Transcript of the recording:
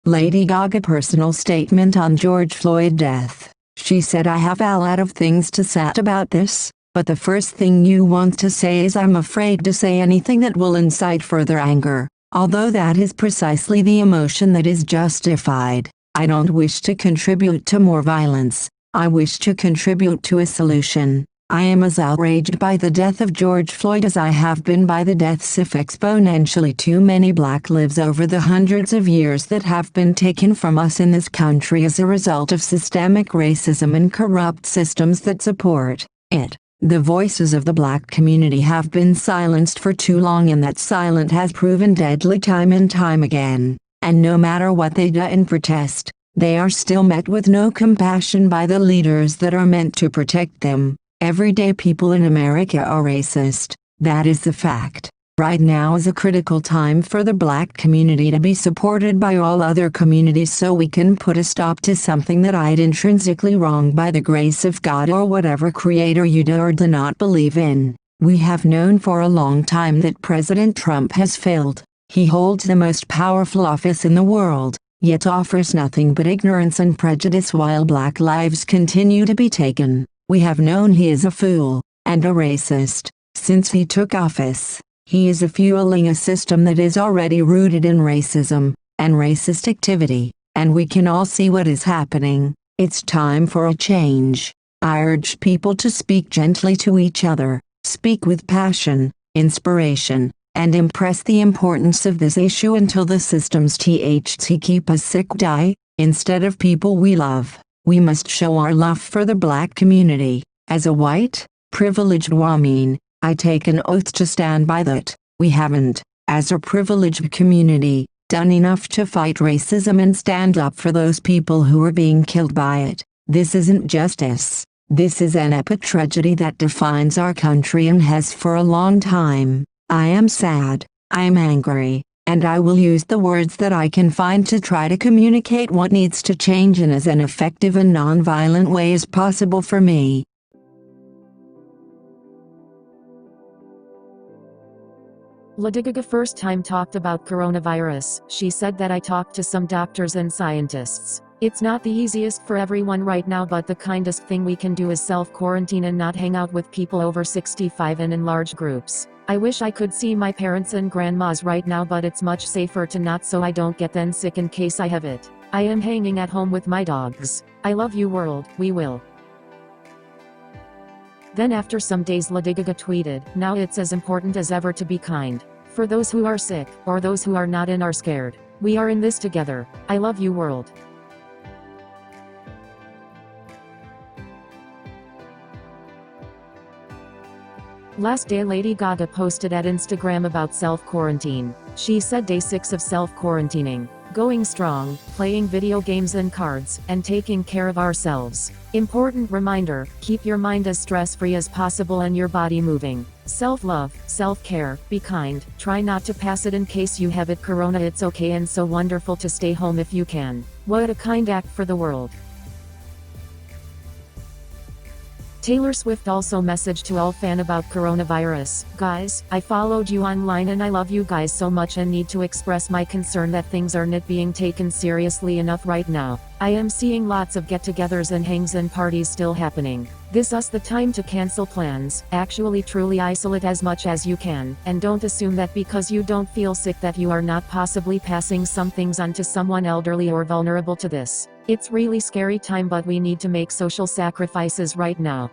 Lady Gaga personal statement on George Floyd death. She said, "I have a lot of things to say about this, but the first thing you want to say is I'm afraid to say anything that will incite further anger, although that is precisely the emotion that is justified. I don't wish to contribute to more violence. I wish to contribute to a solution. I am as outraged by the death of George Floyd as I have been by the deaths of exponentially too many black lives over the hundreds of years that have been taken from us in this country as a result of systemic racism and corrupt systems that support it. The voices of the black community have been silenced for too long, and that silence has proven deadly time and time again. And no matter what they do in protest, they are still met with no compassion by the leaders that are meant to protect them. Everyday people in America are racist. That is the fact. Right now is a critical time for the black community to be supported by all other communities so we can put a stop to something that is intrinsically wrong by the grace of God or whatever creator you do or do not believe in. We have known for a long time that President Trump has failed. He holds the most powerful office in the world, yet offers nothing but ignorance and prejudice while black lives continue to be taken. We have known he is a fool, and a racist, since he took office. He is fueling a system that is already rooted in racism, and racist activity, and we can all see what is happening. It's time for a change. I urge people to speak gently to each other, speak with passion, inspiration, and impress the importance of this issue until the systems keep us sick die, instead of people we love. We must show our love for the black community. As a white, privileged woman, I take an oath to stand by that. We haven't, as a privileged community, done enough to fight racism and stand up for those people who are being killed by it. This isn't justice. This is an epic tragedy that defines our country and has for a long time. I am sad, I am angry, and I will use the words that I can find to try to communicate what needs to change in as an effective and non-violent way as possible for me. Lady Gaga first time talked about coronavirus. She said that I talked to some doctors and scientists. It's not the easiest for everyone right now, but the kindest thing we can do is self-quarantine and not hang out with people over 65 and in large groups. I wish I could see my parents and grandmas right now, but it's much safer to not, so I don't get them sick in case I have it. I am hanging at home with my dogs. I love you world, we will. Then after some days Lady Gaga tweeted, "Now it's as important as ever to be kind. For those who are sick, or those who are not and are scared. We are in this together. I love you world." Last day Lady Gaga posted at Instagram about self-quarantine. She said day 6 of self-quarantining. Going strong, playing video games and cards, and taking care of ourselves. Important reminder, keep your mind as stress-free as possible and your body moving. Self-love, self-care, be kind, try not to pass it in case you have it. Corona, it's okay and so wonderful to stay home if you can. What a kind act for the world. Taylor Swift also messaged to all fan about coronavirus. "Guys, I followed you online and I love you guys so much and need to express my concern that things are not being taken seriously enough right now. I am seeing lots of get-togethers and hangs and parties still happening. This is the time to cancel plans, actually truly isolate as much as you can, and don't assume that because you don't feel sick that you are not possibly passing some things on to someone elderly or vulnerable to this. It's really scary time, but we need to make social sacrifices right now."